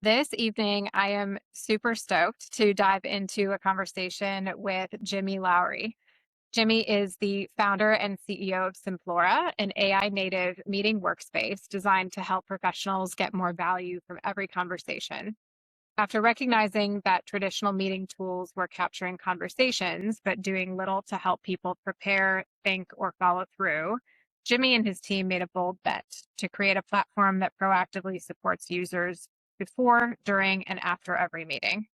This evening, I am super stoked to dive into a conversation with Jimmy Lowery. Jimmy is the founder and CEO of Simplora, an AI native meeting workspace designed to help professionals get more value from every conversation. After recognizing that traditional meeting tools were capturing conversations, but doing little to help people prepare, think, or follow through, Jimmy and his team made a bold bet to create a platform that proactively supports users before, during, and after every meeting.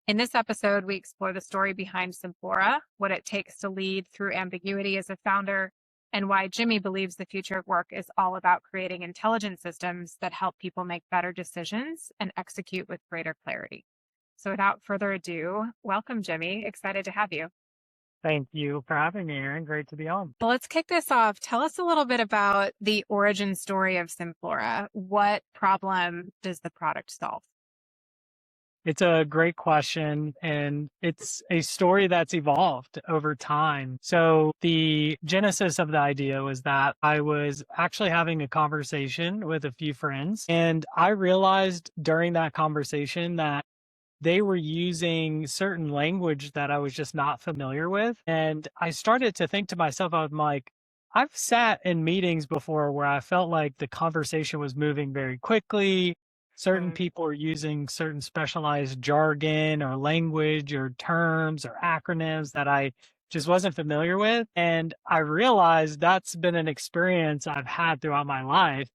In this episode, we explore the story behind Simplora, what it takes to lead through ambiguity as a founder, and why Jimmy believes the future of work is all about creating intelligent systems that help people make better decisions and execute with greater clarity. So, without further ado, welcome, Jimmy. Excited to have you. Thank you for having me, Aaron. Great to be on. Well, let's kick this off. Tell us a little bit about the origin story of Simplora. What problem does the product solve? It's a great question, and it's a story that's evolved over time. So, the genesis of the idea was that I was actually having a conversation with a few friends, and I realized during that conversation that they were using certain language that I was just not familiar with. And I started to think to myself, I'm like, I've sat in meetings before where I felt like the conversation was moving very quickly. Certain Mm. people are using certain specialized jargon or language or terms or acronyms that I just wasn't familiar with. And I realized that's been an experience I've had throughout my life.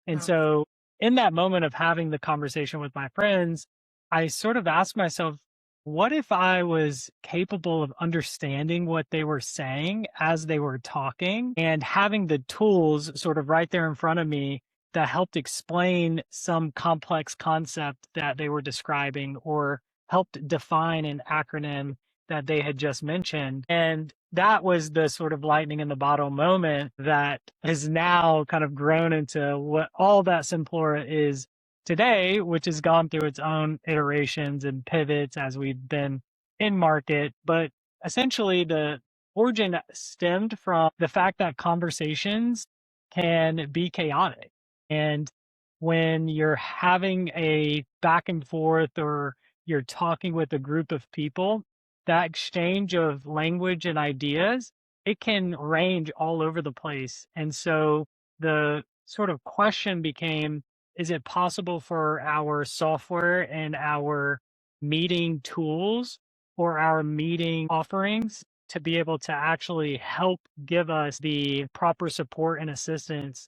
And Mm. so, in that moment of having the conversation with my friends, I sort of asked myself, what if I was capable of understanding what they were saying as they were talking and having the tools sort of right there in front of me that helped explain some complex concept that they were describing or helped define an acronym that they had just mentioned. And that was the sort of lightning in the bottle moment that has now kind of grown into what all that Simplora is today, which has gone through its own iterations and pivots as we've been in market. But essentially, the origin stemmed from the fact that conversations can be chaotic. And when you're having a back and forth or you're talking with a group of people, that exchange of language and ideas, it can range all over the place. And so the sort of question became, is it possible for our software and our meeting tools or our meeting offerings to be able to actually help give us the proper support and assistance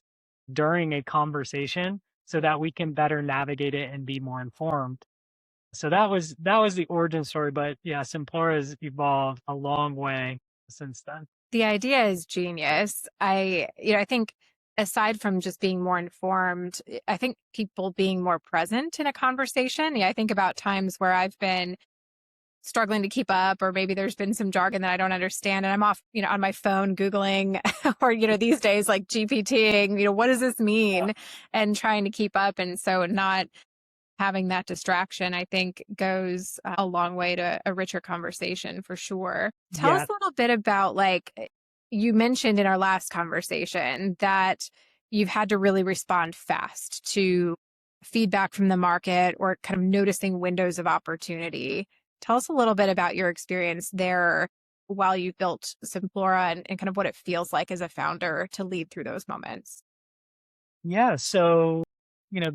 during a conversation so that we can better navigate it and be more informed? So that was the origin story, but yeah, Simplora has evolved a long way since then. The idea is genius. I think aside from just being more informed, I think people being more present in a conversation. Yeah, I think about times where I've been struggling to keep up, or maybe there's been some jargon that I don't understand, and I'm off, on my phone Googling, or, these days like GPTing, what does this mean? And trying to keep up. And so not having that distraction, I think, goes a long way to a richer conversation for sure. Tell us Yeah. a little bit about, like, you mentioned in our last conversation that you've had to really respond fast to feedback from the market or kind of noticing windows of opportunity. Tell us a little bit about your experience there while you built Simplora, and kind of what it feels like as a founder to lead through those moments. Yeah. So,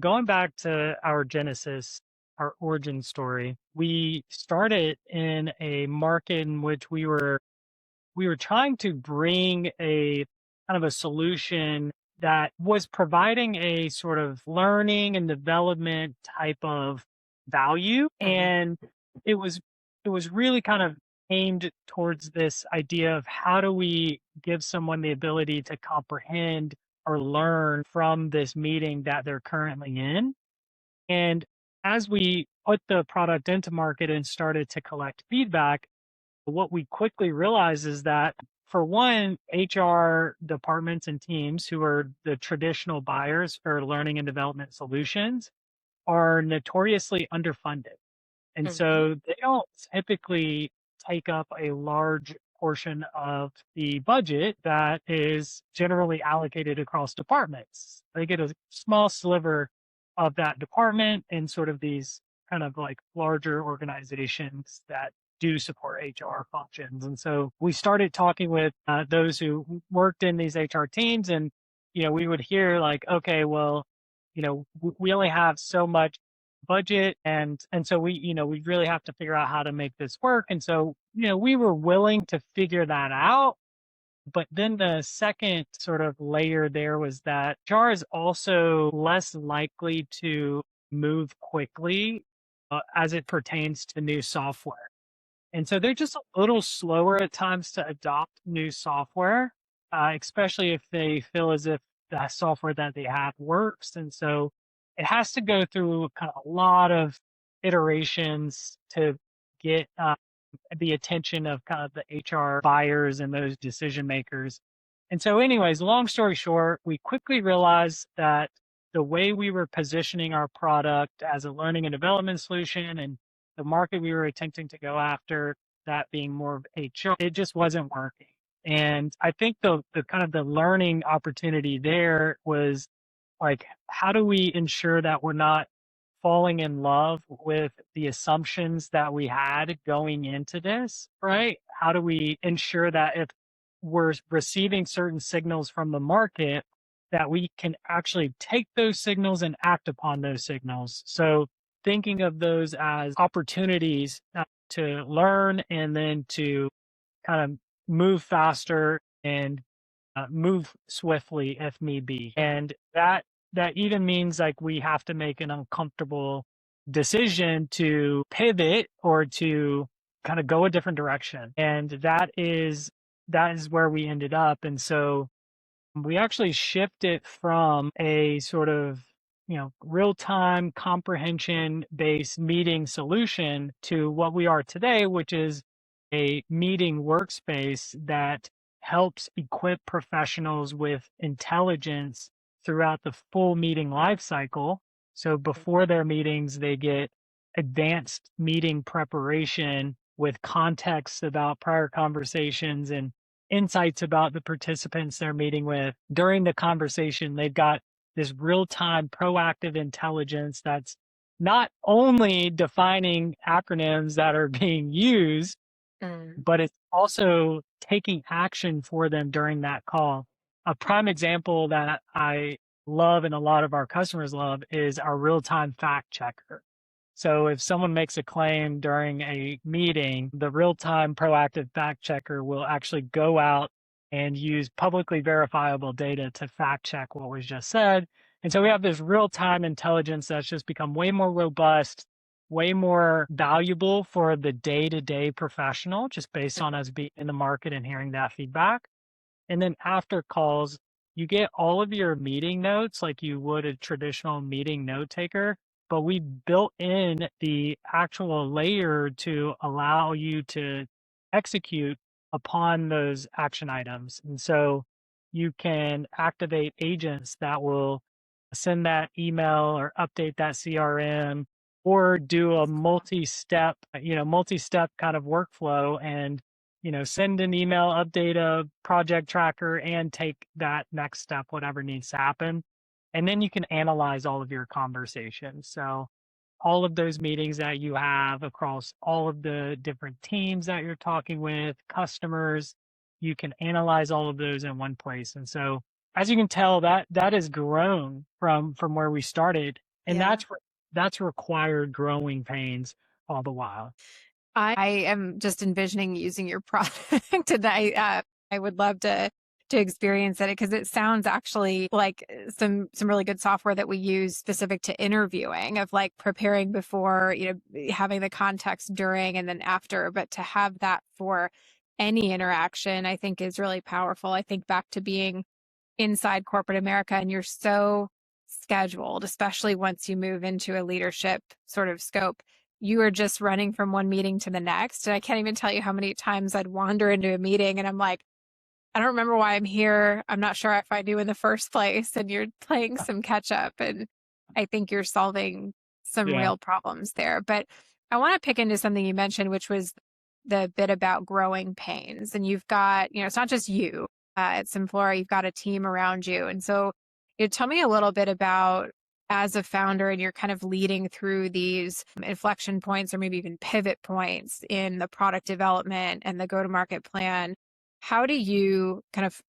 going back to our genesis, our origin story, we started in a market in which we were trying to bring a kind of a solution that was providing a sort of learning and development type of value. Mhm. And it was it was really kind of aimed towards this idea of how do we give someone the ability to comprehend or learn from this meeting that they're currently in. And as we put the product into market and started to collect feedback, what we quickly realized is that, for one, HR departments and teams who are the traditional buyers for learning and development solutions are notoriously underfunded. And Mhm. so they don't typically take up a large portion of the budget that is generally allocated across departments. They get a small sliver of that department in sort of these kind of like larger organizations that do support HR functions. And so we started talking with those who worked in these HR teams, and we would hear like, okay, well, we only have so much budget, and so we really have to figure out how to make this work. And so we were willing to figure that out. But then the second sort of layer there was that HR is also less likely to move quickly as it pertains to new software. And so they're just a little slower at times to adopt new software, especially if they feel as if the software that they have works. And so it has to go through kind of a lot of iterations to get the attention of kind of the HR buyers and those decision makers. And so, anyways, long story short, we quickly realized that the way we were positioning our product as a learning and development solution and the market we were attempting to go after, that being more of HR, it just wasn't working. And I think the kind of the learning opportunity there was like, how do we ensure that we're not falling in love with the assumptions that we had going into this, right? How do we ensure that if we're receiving certain signals from the market, that we can actually take those signals and act upon those signals? So thinking of those as opportunities to learn and then to kind of move faster and move swiftly if need be. And that even means like we have to make an uncomfortable decision to pivot or to kind of go a different direction. And that is where we ended up. And so we actually shifted from a sort of real-time comprehension based meeting solution to what we are today, which is a meeting workspace that helps equip professionals with intelligence throughout the full meeting life cycle. So before their meetings, they get advanced meeting preparation with context about prior conversations and insights about the participants they're meeting with. During the conversation, they've got this real-time proactive intelligence that's not only defining acronyms that are being used, but it's also taking action for them during that call. A prime example that I love and a lot of our customers love is our real-time fact checker. So if someone makes a claim during a meeting, the real-time proactive fact checker will actually go out and use publicly verifiable data to fact check what was just said. And so we have this real-time intelligence that's just become way more robust, way more valuable for the day-to-day professional, just based on us being in the market and hearing that feedback. And then after calls, you get all of your meeting notes like you would a traditional meeting note taker, but we built in the actual layer to allow you to execute upon those action items. And so you can activate agents that will send that email or update that CRM or do a multi-step kind of workflow and send an email, update a project tracker, and take that next step, whatever needs to happen. And then you can analyze all of your conversations. So all of those meetings that you have across all of the different teams that you're talking with, customers, you can analyze all of those in one place. And so as you can tell, that has grown from where we started. And Yeah. that's required growing pains all the while. I am just envisioning using your product, and I would love to experience it because it sounds actually like some really good software that we use specific to interviewing, of like preparing before, having the context during and then after. But to have that for any interaction, I think is really powerful. I think back to being inside corporate America, and you're so scheduled, especially once you move into a leadership sort of scope. You are just running from one meeting to the next. And I can't even tell you how many times I'd wander into a meeting and I'm like, I don't remember why I'm here. I'm not sure if I knew in the first place. And you're playing some catch up. And I think you're solving some Yeah. real problems there. But I want to pick into something you mentioned, which was the bit about growing pains. And you've got, it's not just you at Simplora, you've got a team around you. And so tell me a little bit about as a founder and you're kind of leading through these inflection points or maybe even pivot points in the product development and the go-to-market plan, how do you kind of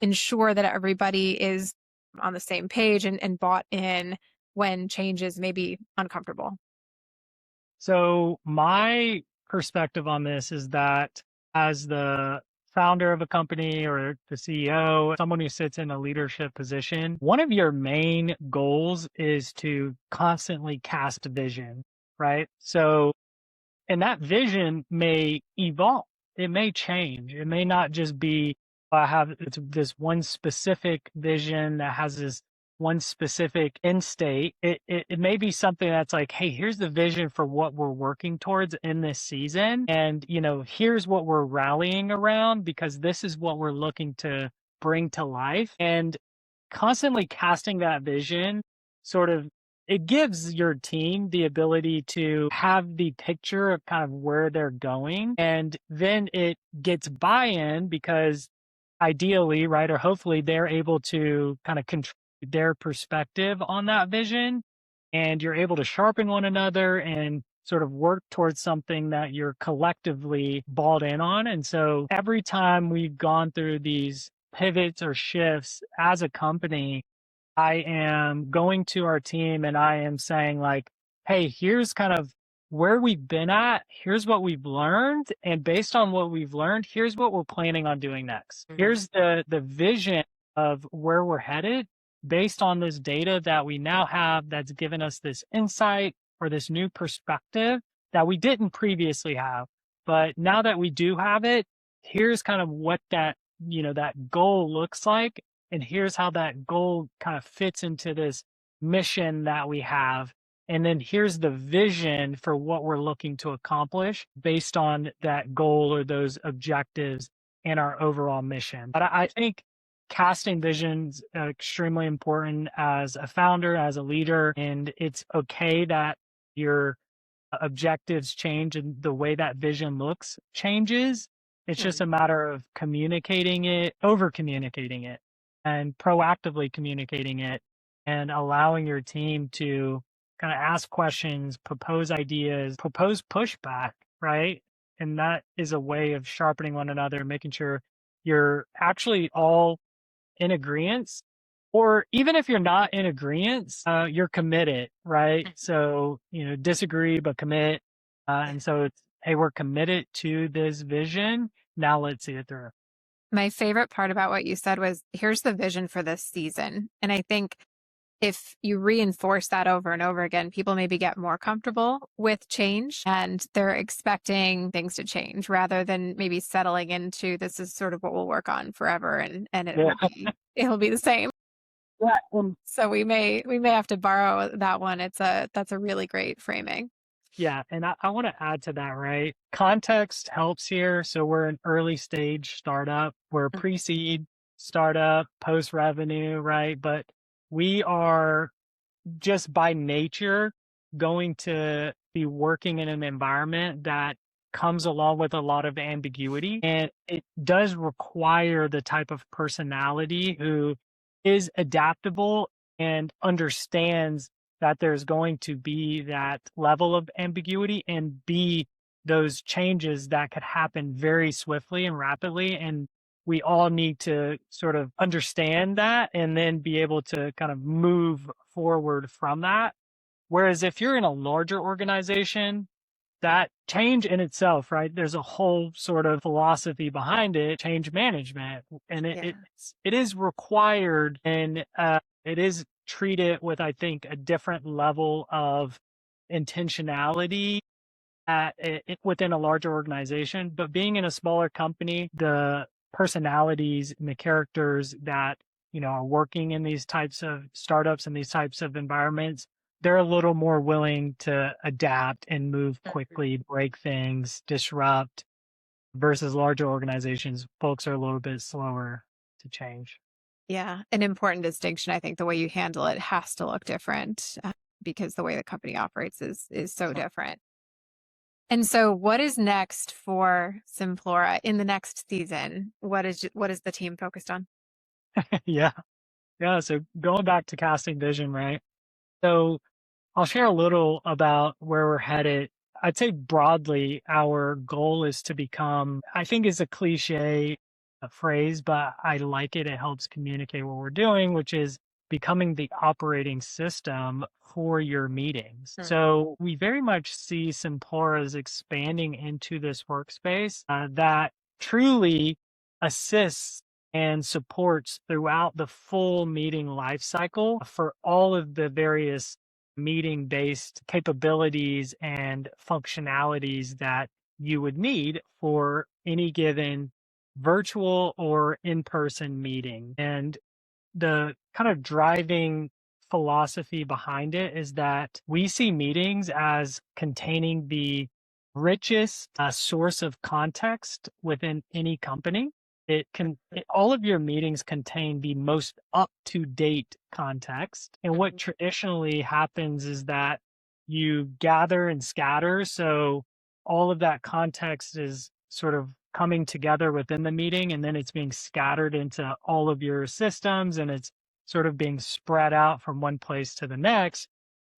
ensure that everybody is on the same page and bought in when change is maybe uncomfortable? So my perspective on this is that as the founder of a company or the CEO, someone who sits in a leadership position, one of your main goals is to constantly cast vision, right? So, and that vision may evolve. It may change. It may not just be I have this one specific vision that has this one specific end state. It may be something that's like, hey, here's the vision for what we're working towards in this season, and here's what we're rallying around because this is what we're looking to bring to life. And constantly casting that vision sort of it gives your team the ability to have the picture of kind of where they're going, and then it gets buy-in because ideally, right, or hopefully they're able to kind of control their perspective on that vision, and you're able to sharpen one another and sort of work towards something that you're collectively balled in on. And so every time we've gone through these pivots or shifts as a company, I am going to our team and I am saying like, hey, here's kind of where we've been at. Here's what we've learned. And based on what we've learned, here's what we're planning on doing next. Mhm. Here's the vision of where we're headed based on this data that we now have that's given us this insight or this new perspective that we didn't previously have. But now that we do have it, here's kind of what that goal looks like, and here's how that goal kind of fits into this mission that we have. And then here's the vision for what we're looking to accomplish based on that goal or those objectives and our overall mission. But I think casting vision's extremely important as a founder, as a leader, and it's okay that your objectives change and the way that vision looks changes. It's just Mhm. a matter of communicating it, over communicating it, and proactively communicating it, and allowing your team to kind of ask questions, propose ideas, propose pushback, right? And that is a way of sharpening one another, making sure you're actually all in agreement, or even if you're not in agreement, you're committed, right? Mhm. So, disagree but commit. Yeah. And so it's, hey, we're committed to this vision. Now let's see it through. My favorite part about what you said was, here's the vision for this season. And I think if you reinforce that over and over again, people maybe get more comfortable with change and they're expecting things to change rather than maybe settling into this is sort of what we'll work on forever and it Yeah. will be the same. Yeah. So we may have to borrow that one. That's a really great framing. Yeah, and I want to add to that, right? Context helps here. So we're an early stage startup, we're Mm. pre-seed startup, post revenue, right? But we are just by nature going to be working in an environment that comes along with a lot of ambiguity. And it does require the type of personality who is adaptable and understands that there's going to be that level of ambiguity and be those changes that could happen very swiftly and rapidly. And we all need to sort of understand that and then be able to kind of move forward from that. Whereas if you're in a larger organization, that change in itself, right? There's a whole sort of philosophy behind it, change management, and Yeah. it is required, and it is treated with, I think, a different level of intentionality within a larger organization. But being in a smaller company, the personalities and the characters that are working in these types of startups and these types of environments, they're a little more willing to adapt and move Mhm. quickly, break things, disrupt, versus larger organizations. Folks are a little bit slower to change. Yeah, an important distinction. I think the way you handle it has to look different because the way the company operates is so different. And so, what is next for Simplora in the next season? What is the team focused on? Yeah. Yeah. So going back to casting vision, right? So I'll share a little about where we're headed. I'd say broadly, our goal is to become, I think is a cliche phrase, but I like it. It helps communicate what we're doing, which is becoming the operating system for your meetings. Mm. So we very much see Simplora as expanding into this workspace that truly assists and supports throughout the full meeting life cycle for all of the various meeting based capabilities and functionalities that you would need for any given virtual or in person meeting. And the kind of driving philosophy behind it is that we see meetings as containing the richest source of context within any company. All of your meetings contain the most up to date context. And what Mhm. traditionally happens is that you gather and scatter. So all of that context is sort of coming together within the meeting, and then it's being scattered into all of your systems, and it's sort of being spread out from one place to the next.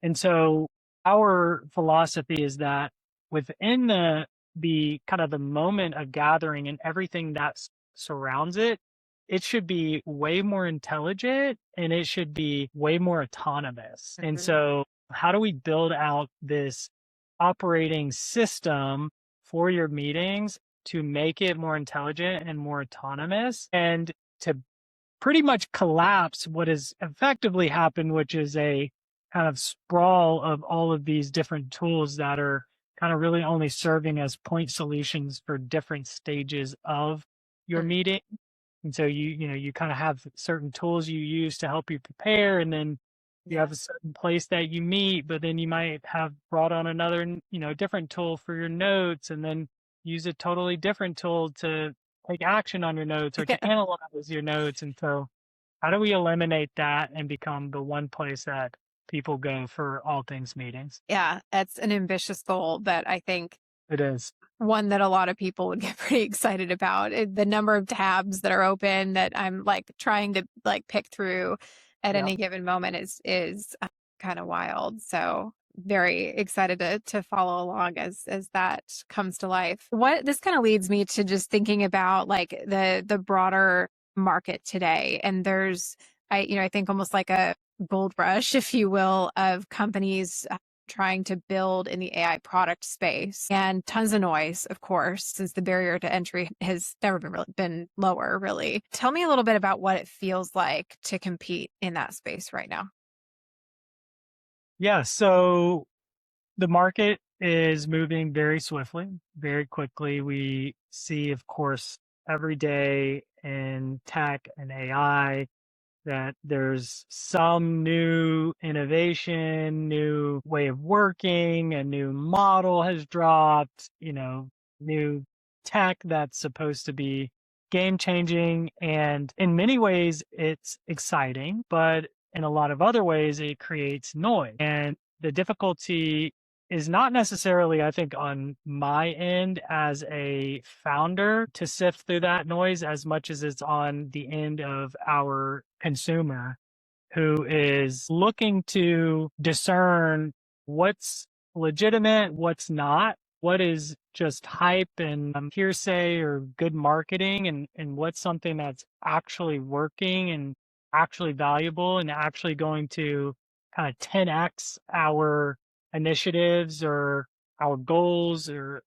And so our philosophy is that within the kind of the moment of gathering and everything that surrounds it, it should be way more intelligent and it should be way more autonomous. And Mhm. so how do we build out this operating system for your meetings to make it more intelligent and more autonomous and to pretty much collapse what has effectively happened, which is a kind of sprawl of all of these different tools that are kind of really only serving as point solutions for different stages of your Mm. meeting. And so you kind of have certain tools you use to help you prepare, and then you Yeah. have a certain place that you meet, but then you might have brought on another, different tool for your notes, and then use a totally different tool to take action on your notes or Yeah. to analyze your notes. And so how do we eliminate that and become the one place that people go for all things meetings? Yeah, that's an ambitious goal that I think It is. one that a lot of people would get pretty excited about. The number of tabs that are open that I'm like trying to like pick through at Yeah. any given moment is kind of wild. So very excited to follow along as that comes to life. What this kind of leads me to just thinking about like the broader market today. And there's I think almost like a gold rush, if you will, of companies trying to build in the AI product space and tons of noise, of course, since the barrier to entry has never been lower, really. Tell me a little bit about what it feels like to compete in that space right now. Yeah. So the market is moving very swiftly, very quickly. We see, of course, every day in tech and AI that there's some new innovation, new way of working, a new model has dropped, new tech that's supposed to be game changing. And in many ways, it's exciting, but in a lot of other ways, it creates noise. And the difficulty is not necessarily, I think, on my end as a founder to sift through that noise as much as it's on the end of our consumer who is looking to discern what's legitimate, what's not, what is just hype and hearsay or good marketing, and what's something that's actually working and actually valuable and actually going to kind of 10x our initiatives or our goals or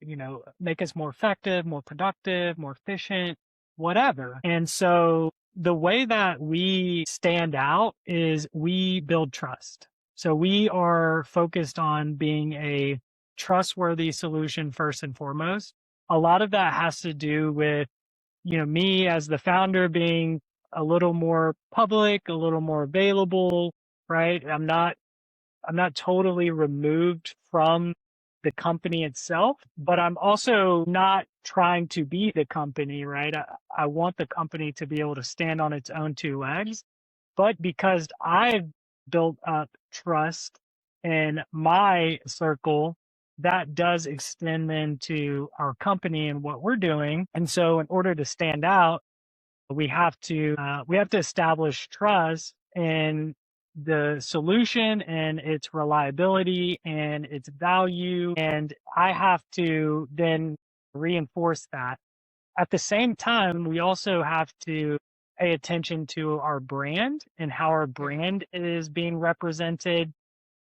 make us more effective, more productive, more efficient, whatever. And so the way that we stand out is we build trust. So we are focused on being a trustworthy solution first and foremost. A lot of that has to do with, me as the founder being a little more public, a little more available, right? I'm not totally removed from the company itself, but I'm also not trying to be the company, right? I want the company to be able to stand on its own two legs. But because I've built up trust in my circle, that does extend then to our company and what we're doing. And so in order to stand out, we have to establish trust in the solution and its reliability and its value. And I have to then reinforce that. At the same time, we also have to pay attention to our brand and how our Mm. brand is being represented.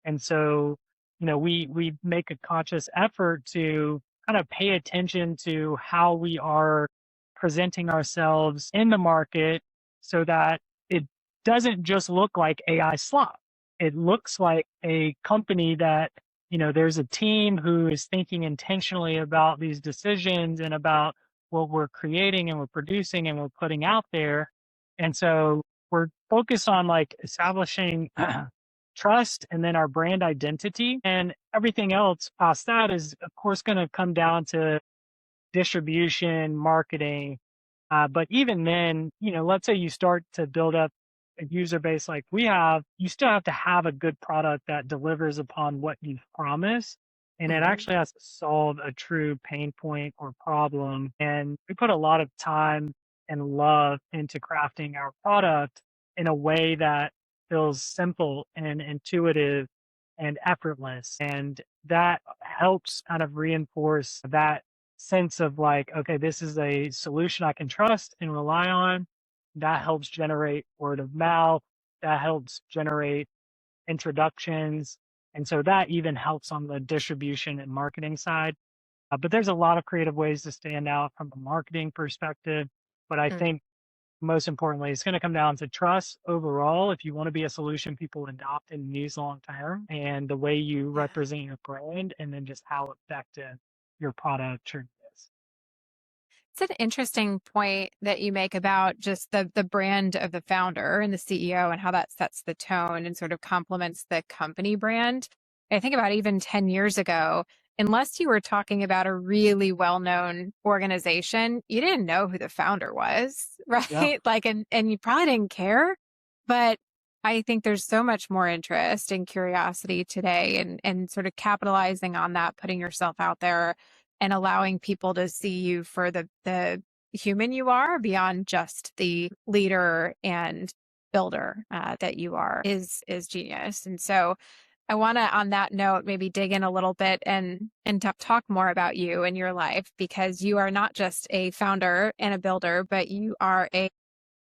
And so, we make a conscious effort to kind of pay attention to how we are presenting ourselves in the market so that it doesn't just look like AI slop. It looks like a company that, there's a team who is thinking intentionally about these decisions and about what we're creating and we're producing and we're putting out there. And so we're focused on like establishing trust and then our brand identity, and everything else past that is of course going to come down to distribution, marketing. But even then, let's say you start to build up a user base like we have, you still have to have a good product that delivers upon what you've promised. And it Mhm. actually has to solve a true pain point or problem. And we put a lot of time and love into crafting our product in a way that feels simple and intuitive and effortless. And that helps kind of reinforce that sense of like, okay, this is a solution I can trust and rely on. That helps generate word of mouth. That helps generate introductions. And so that even helps on the distribution and marketing side. But there's a lot of creative ways to stand out from a marketing perspective. But I Mm. think most importantly, it's going to come down to trust overall. If you want to be a solution people adopt and use long term, and the way you Yeah. represent your brand, and then just how effective your product truly is. It's an interesting point that you make about just the brand of the founder and the CEO and how that sets the tone and sort of complements the company brand. I think about even 10 years ago, unless you were talking about a really well-known organization, you didn't know who the founder was, Yeah. right? Like and you probably didn't care. But I think there's so much more interest and curiosity today and sort of capitalizing on that, putting yourself out there and allowing people to see you for the human you are beyond just the leader and builder that you are is genius. And so I want to, on that note, maybe dig in a little bit and talk more about you and your life because you are not just a founder and a builder, but you are a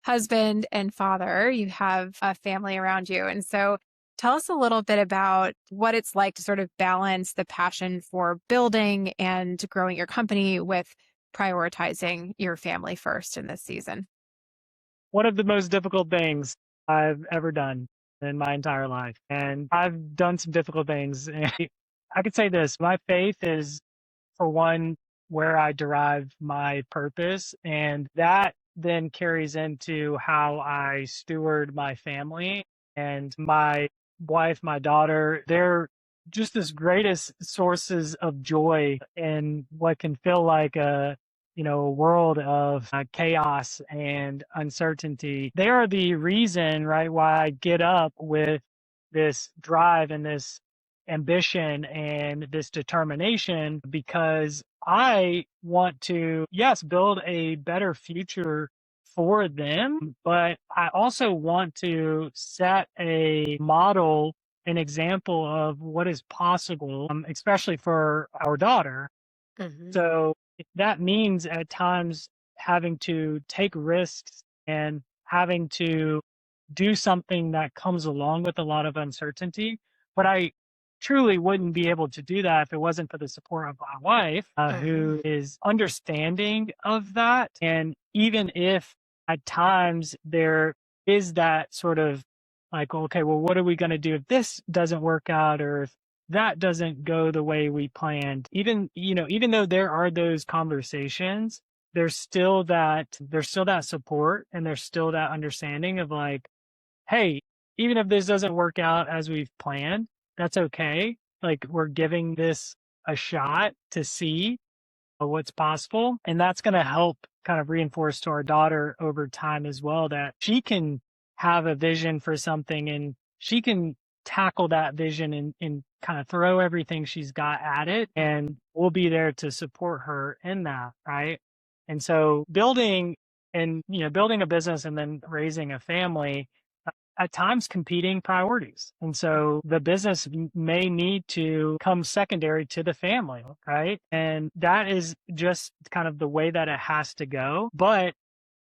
husband and father. You have a family around you. And so tell us a little bit about what it's like to sort of balance the passion for building and growing your company with prioritizing your family first in this season. One of the most difficult things I've ever done in my entire life. And I've done some difficult things. And I could say this, my faith is, for one, where I derive my purpose. And that then carries into how I steward my family and my wife, my daughter. They're just the greatest sources of joy in what can feel like a world of chaos and uncertainty. They are the reason, right, why I get up with this drive and this ambition and this determination because I want to, yes, build a better future for them, but I also want to set a model, an example of what is possible, especially for our daughter. Hmm. So that means at times having to take risks and having to do something that comes along with a lot of uncertainty. But I truly wouldn't be able to do that if it wasn't for the support of my wife, Hmm. who is understanding of that. And even if at times there is that sort of like, okay, well, what are we going to do if this doesn't work out or if that doesn't go the way we planned? Even though there are those conversations, there's still that support and there's still that understanding of like, hey, even if this doesn't work out as we've planned, that's okay. Like we're giving this a shot to see what's possible. And that's going to help kind of reinforce to our daughter over time as well that she can have a vision for something and she can tackle that vision and kind of throw everything she's got at it. And we'll be there to support her in that. Right. And so building a business and then raising a family at times competing priorities. And so the business may need to come secondary to the family, right? And that is just kind of the way that it has to go. But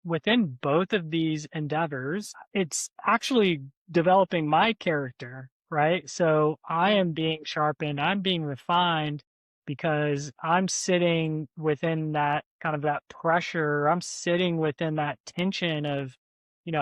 within both of these endeavors, it's actually developing my character, right? So I am being sharpened, I'm being refined because I'm sitting within that kind of that pressure. I'm sitting within that tension of,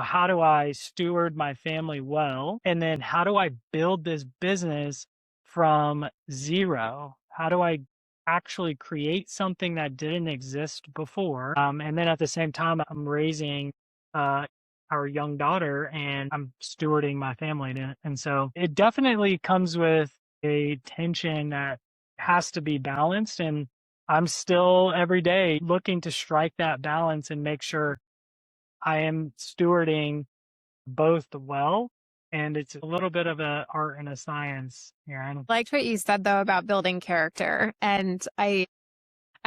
how do I steward my family well? And then how do I build this business from zero? How do I actually create something that didn't exist before? And then at the same time, I'm raising uh, our young daughter and I'm stewarding my family. And so it definitely comes with a tension that has to be balanced. And I'm still every day looking to strike that balance and make sure I am stewarding both well. And it's a little bit of an art and a science, Aaron. Liked what you said though about building character. And I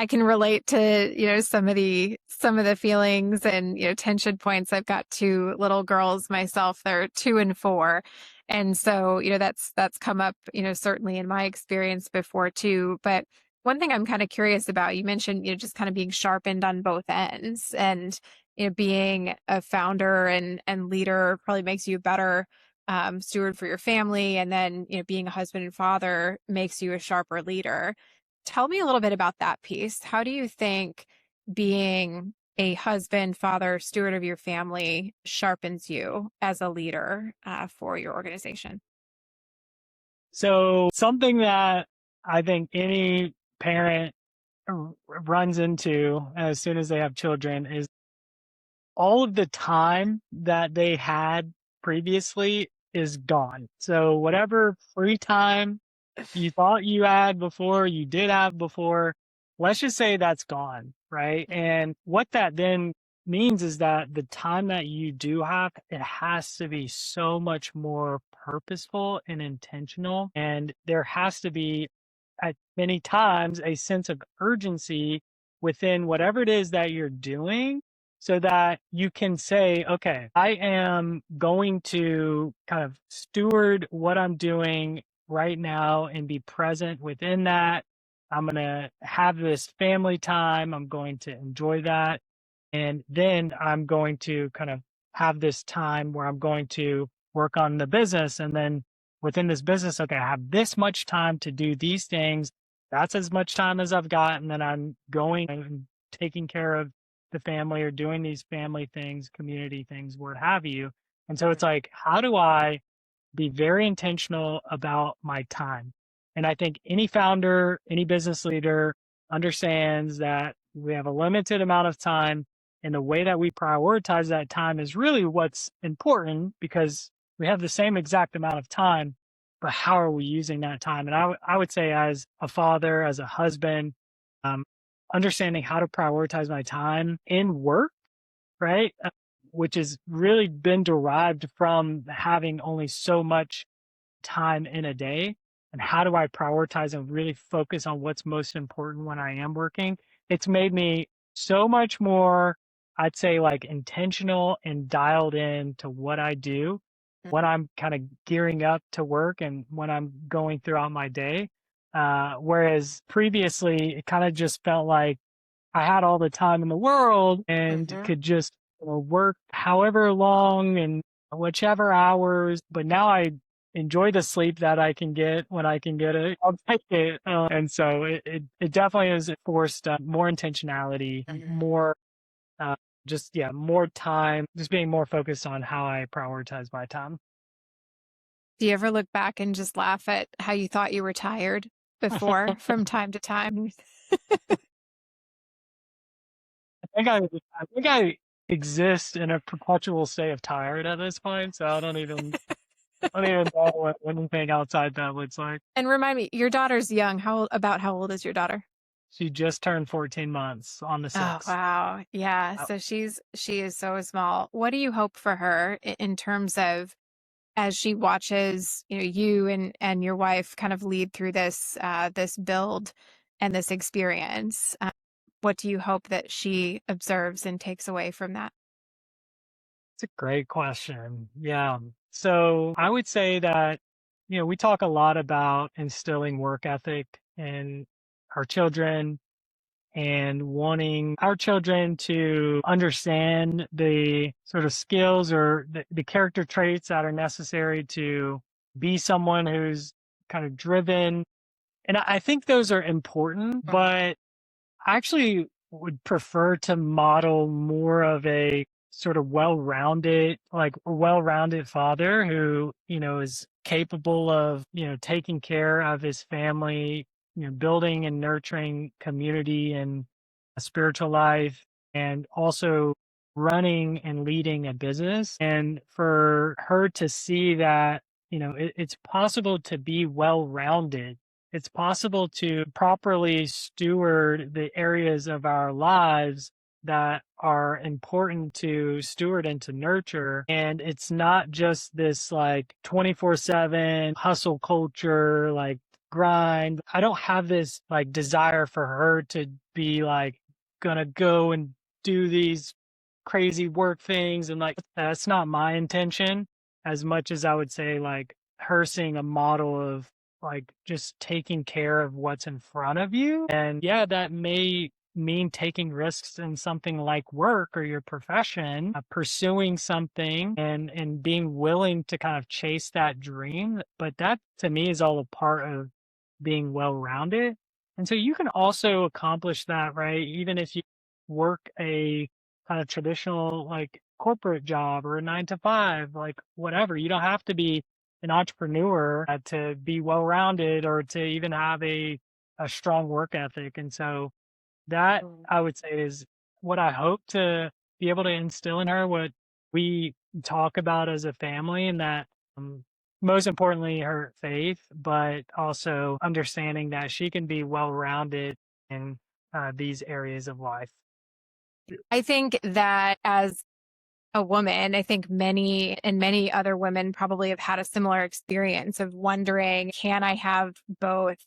can relate to, some of the feelings and, tension points. I've got two little girls myself. They're 2 and 4. And so, that's come up, certainly in my experience before too. But one thing I'm kind of curious about, you mentioned, just kind of being sharpened on both ends and, being a founder and leader probably makes you a better steward for your family. And then, being a husband and father makes you a sharper leader. Tell me a little bit about that piece. How do you think being a husband, father, steward of your family sharpens you as a leader for your organization? So something that I think any parent runs into as soon as they have children is all of the time that they had previously is gone. So whatever free time you thought you had before, you did have before, let's just say that's gone, right? And what that then means is that the time that you do have, it has to be so much more purposeful and intentional. And there has to be, at many times, a sense of urgency within whatever it is that you're doing so that you can say, okay, I am going to kind of steward what I'm doing right now and be present within that. I'm going to have this family time. I'm going to enjoy that. And then I'm going to kind of have this time where I'm going to work on the business. And then within this business, okay, I have this much time to do these things. That's as much time as I've got. And then I'm going and taking care of the family or doing these family things, community things, what have you. And so it's like, how do I be very intentional about my time? And I think any founder, any business leader understands that we have a limited amount of time. And the way that we prioritize that time is really what's important because we have the same exact amount of time, but how are we using that time? And I would say, as a father, as a husband, um, understanding how to prioritize my time in work, right? Which has really been derived from having only so much time in a day. And how do I prioritize and really focus on what's most important when I am working? It's made me so much more, I'd say, like intentional and dialed in to what I do when I'm kind of gearing up to work and when I'm going throughout my day. Whereas previously, it kind of just felt like I had all the time in the world and Mhm. could just work however long and whichever hours. But now I enjoy the sleep that I can get when I can get it. I'll take it. And so it definitely has forced more intentionality, more uh, just, yeah, more time, just being more focused on how I prioritize my time. Do you ever look back and just laugh at how you thought you were tired before from time to time? I think I exist in a perpetual state of tired at this point. So I don't even know what anything outside that looks like. And remind me, your daughter's young. How old is your daughter? She just turned 14 months on the Oh, 6th. wow. Yeah. Uh, So she is so small. What do you hope for her in terms of as she watches, you and your wife kind of lead through this build and this experience? What do you hope that she observes and takes away from that? It's a great question. Yeah. So I would say that, we talk a lot about instilling work ethic in our children and wanting our children to understand the sort of skills or the character traits that are necessary to be someone who's kind of driven. And I think those are important, but I actually would prefer to model more of a sort of well-rounded father who, is capable of, taking care of his family, building and nurturing community and a spiritual life, and also running and leading a business. And for her to see that, it's possible to be well-rounded, it's possible to properly steward the areas of our lives that are important to steward and to nurture. And it's not just this like 24/7 hustle culture, like grind. I don't have this like desire for her to be like gonna go and do these crazy work things. And like, that's not my intention as much as I would say like her seeing a model of like just taking care of what's in front of you. And yeah, that may mean taking risks in something like work or your profession, pursuing something and being willing to kind of chase that dream. But that to me is all a part of being well rounded. And so you can also accomplish that, right? Even if you work a kind of traditional like corporate job or a 9 to 5, like whatever. You don't have to be an entrepreneur to be well rounded or to even have a strong work ethic. And so that I would say is what I hope to be able to instill in her, what we talk about as a family, and that um, most importantly, her faith, but also understanding that she can be well rounded in these areas of life. I think that as a woman, I think many other women probably have had a similar experience of wondering, can I have both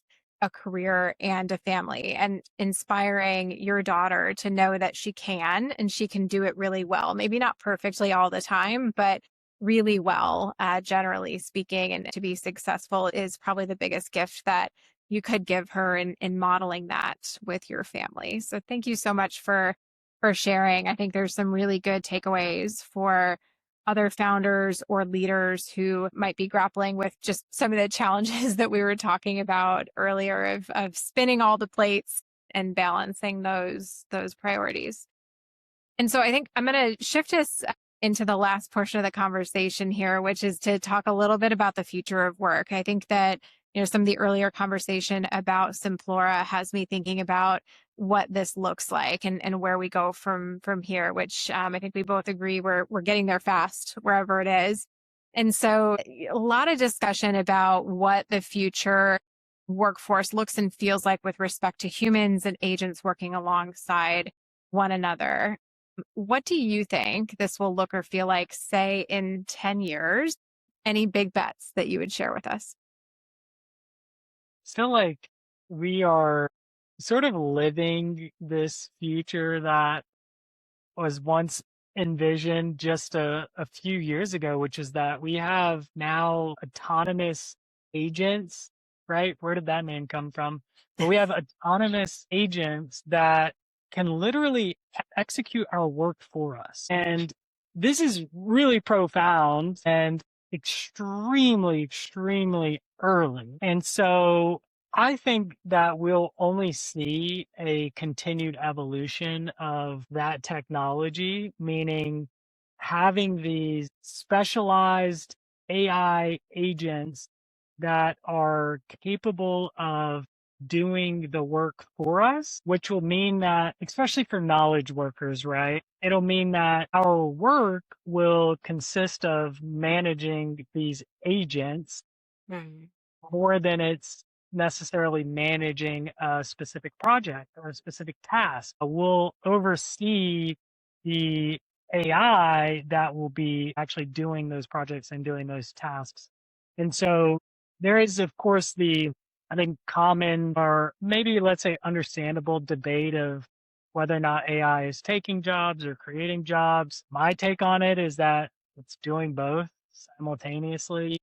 a career and a family? And inspiring your daughter to know that she can and she can do it really well. Maybe not perfectly all the time, but really well, generally speaking. And to be successful is probably the biggest gift that you could give her in modeling that with your family. So thank you so much for sharing. I think there's some really good takeaways for other founders or leaders who might be grappling with just some of the challenges that we were talking about earlier of spinning all the plates and balancing those priorities. And so I think I'm going to shift us into the last portion of the conversation here, which is to talk a little bit about the future of work. I think that, some of the earlier conversation about Simplora has me thinking about what this looks like and where we go from here, which I think we both agree we're getting there fast wherever it is. And so a lot of discussion about what the future workforce looks and feels like with respect to humans and agents working alongside one another. What do you think this will look or feel like, say, in 10 years? Any big bets that you would share with us? Feel like we are sort of living this future that was once envisioned just a few years ago, which is that we have now autonomous agents, right? Where did that name come from? But we have autonomous agents that can literally execute our work for us. And this is really profound and extremely early. And so I think that we'll only see a continued evolution of that technology, meaning having these specialized AI agents that are capable of doing the work for us, which will mean that, especially for knowledge workers, right? It'll mean that our work will consist of managing these agents Mm. more than it's necessarily managing a specific project or a specific task. We'll oversee the AI that will be actually doing those projects and doing those tasks. And so there is, of course, I think, common or maybe let's say understandable debate of whether or not AI is taking jobs or creating jobs. My take on it is that it's doing both. simultaneously.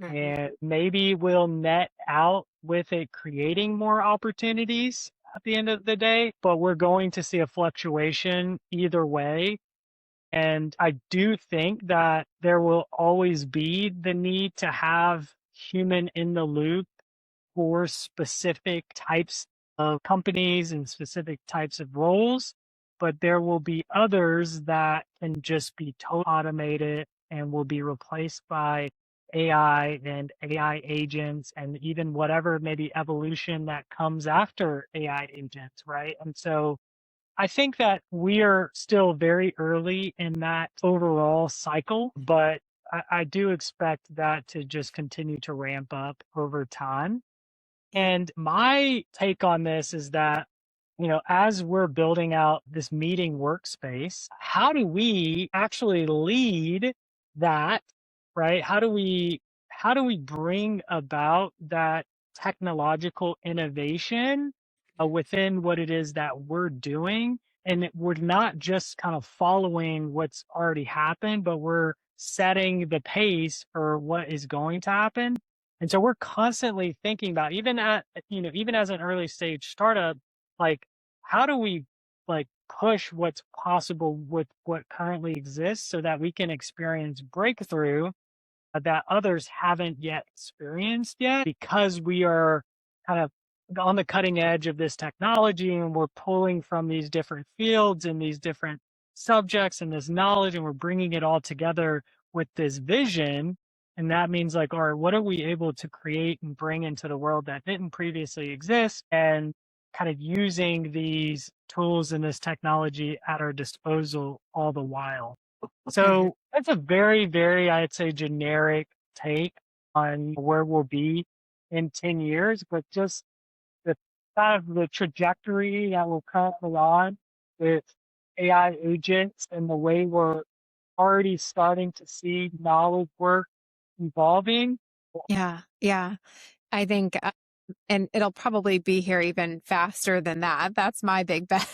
Mhm. And maybe we'll net out with it creating more opportunities at the end of the day, but we're going to see a fluctuation either way. And I do think that there will always be the need to have human in the loop for specific types of companies and specific types of roles, but there will be others that can just be totally automated and will be replaced by AI and AI agents and even whatever maybe evolution that comes after AI agents, right? And so I think that we are still very early in that overall cycle, but I do expect that to just continue to ramp up over time. And my take on this is that, as we're building out this meeting workspace, how do we actually lead that, right? How do we bring about that technological innovation within what it is that we're doing? And we're not just kind of following what's already happened, but we're setting the pace for what is going to happen. And so we're constantly thinking about even as an early stage startup, like how do we like push what's possible with what currently exists so that we can experience breakthrough that others haven't yet experienced yet because we are kind of on the cutting edge of this technology and we're pulling from these different fields and these different subjects and this knowledge and we're bringing it all together with this vision. And that means like, all right, what are we able to create and bring into the world that didn't previously exist, and kind of using these tools and this technology at our disposal all the while. Mhm. So that's a very, very, I'd say, generic take on where we'll be in 10 years, but just the kind of the trajectory that we're currently on with AI agents and the way we're already starting to see knowledge work evolving. Yeah, yeah. I think, and it'll probably be here even faster than that. That's my big bet.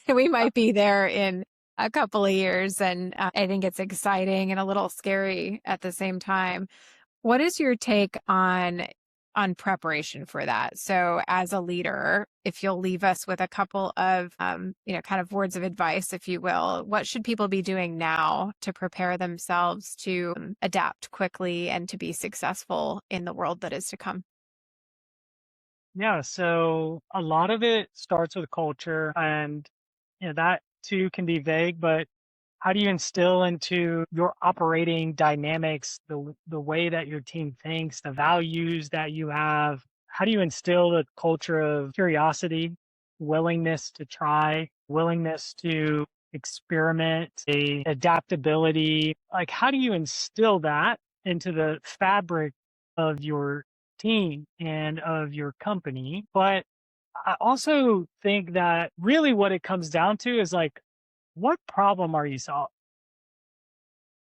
We might be there in a couple of years, and I think it's exciting and a little scary at the same time. What is your take on preparation for that? So as a leader, if you'll leave us with a couple of kind of words of advice, if you will, what should people be doing now to prepare themselves to adapt quickly and to be successful in the world that is to come? Yeah, so a lot of it starts with culture, and that too can be vague, but how do you instill into your operating dynamics the way that your team thinks, the values that you have? How do you instill the culture of curiosity, willingness to try, willingness to experiment, a adaptability? Like how do you instill that into the fabric of your team and of your company? But I also think that really what it comes down to is like, what problem are you solving?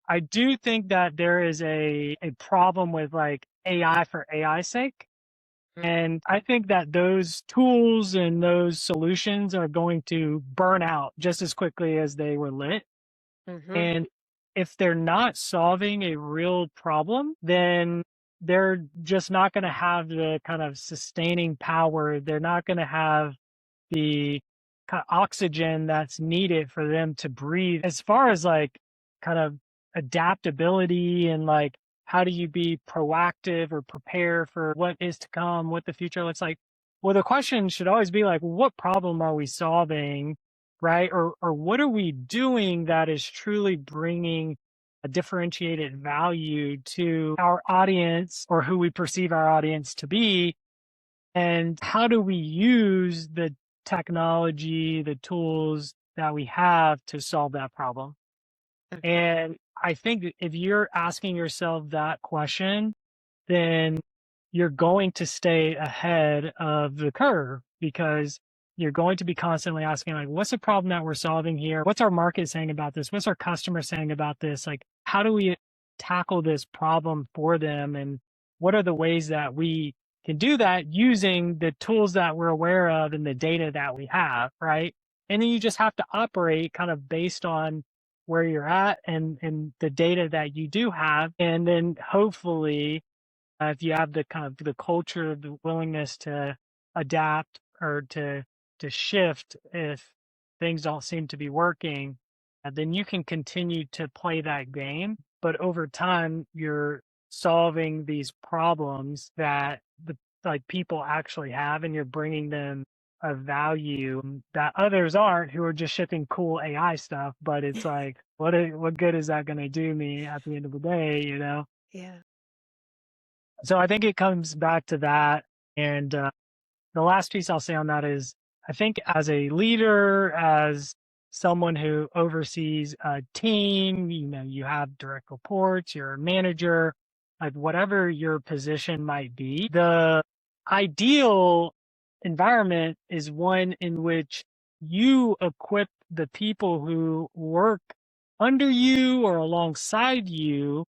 I do think that there is a problem with like AI for AI's sake. And I think that those tools and those solutions are going to burn out just as quickly as they were lit. Mm-hmm. And if they're not solving a real problem, then they're just not going to have the kind of sustaining power. They're not going to have the kind of oxygen that's needed for them to breathe. As far as like kind of adaptability and like how do you be proactive or prepare for what is to come, what the future looks like? Well, the question should always be like, what problem are we solving, right? Or what are we doing that is truly bringing a differentiated value to our audience or who we perceive our audience to be? And how do we use the technology, the tools that we have to solve that problem? And I think that if you're asking yourself that question, then you're going to stay ahead of the curve because you're going to be constantly asking, like, what's the problem that we're solving here? What's our market saying about this? What's our customer saying about this? Like, how do we tackle this problem for them? And what are the ways that we can do that using the tools that we're aware of and the data that we have, right? And then you just have to operate kind of based on where you're at and the data that you do have. And then hopefully, if you have the kind of the culture, the willingness to adapt or to shift if things don't seem to be working, then you can continue to play that game. But over time, you're solving these problems that the like people actually have, and you're bringing them a value that others aren't, who are just shipping cool AI stuff. But it's like, what good is that going to do me at the end of the day? You know. Yeah. So I think it comes back to that. And the last piece I'll say on that is I think as a leader, as someone who oversees a team, you have direct reports, you're a manager, like whatever your position might be, the ideal environment is one in which you equip the people who work under you or alongside you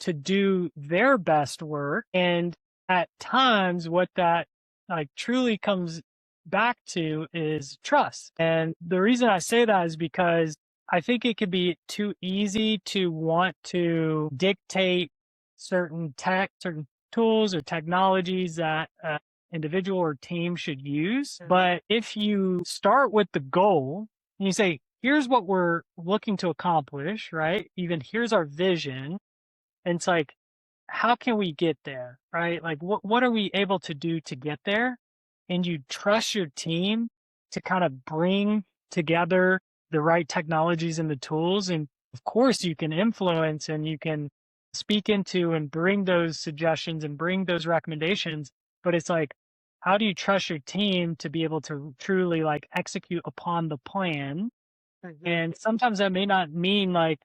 to do their best work. And at times, what that like truly comes back to is trust. And the reason I say that is because I think it could be too easy to want to dictate certain tools or technologies that individual or team should use. But if you start with the goal and you say, here's what we're looking to accomplish, right? Even here's our vision. And it's like, how can we get there, right? Like, what are we able to do to get there? And you trust your team to kind of bring together the right technologies and the tools. And of course, you can influence and you can speak into and bring those suggestions and bring those recommendations. But it's like, how do you trust your team to be able to truly like execute upon the plan? And sometimes that may not mean like,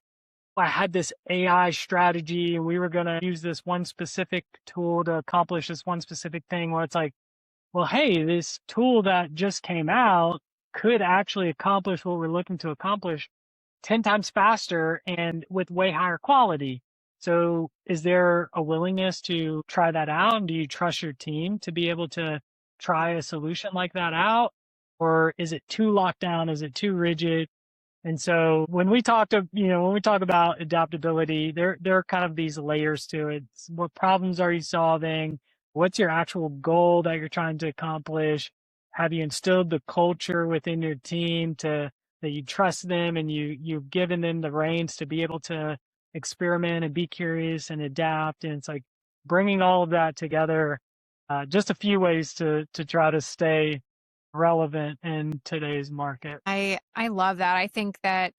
I had this AI strategy and we were going to use this one specific tool to accomplish this one specific thing, where it's like, well, hey, this tool that just came out could actually accomplish what we're looking to accomplish 10 times faster and with way higher quality. So is there a willingness to try that out? And do you trust your team to be able to try a solution like that out? Or is it too locked down? Is it too rigid? And so when we talk about adaptability, there are kind of these layers to it. What problems are you solving? What's your actual goal that you're trying to accomplish? Have you instilled the culture within your team to that you trust them and you've given them the reins to be able to experiment and be curious and adapt? And it's like bringing all of that together. Just a few ways to try to stay relevant in today's market. I love that. I think that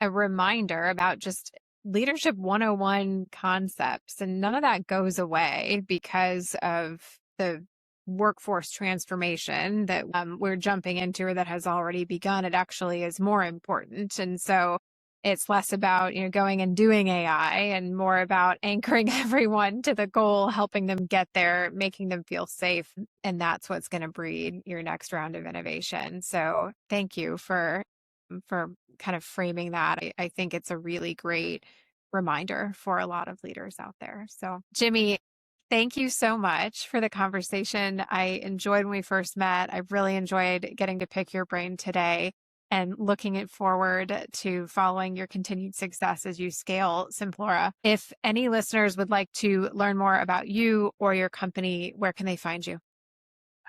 a reminder about just leadership 101 concepts, and none of that goes away because of the workforce transformation that we're jumping into or that has already begun. It actually is more important. And so it's less about, going and doing AI and more about anchoring everyone to the goal, helping them get there, making them feel safe. And that's what's going to breed your next round of innovation. So thank you for kind of framing that. I think it's a really great reminder for a lot of leaders out there. So, Jimmy, thank you so much for the conversation. I enjoyed when we first met. I really enjoyed getting to pick your brain today and looking it forward to following your continued success as you scale Simplora. If any listeners would like to learn more about you or your company, where can they find you?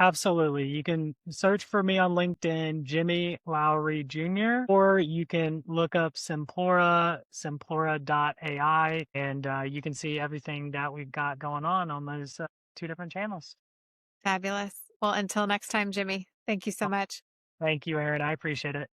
Absolutely. You can search for me on LinkedIn, Jimmy Lowery Jr., or you can look up Simplora, simplora.ai, and you can see everything that we've got going on those two different channels. Fabulous. Well, until next time, Jimmy, thank you so much. Thank you, Aaron. I appreciate it.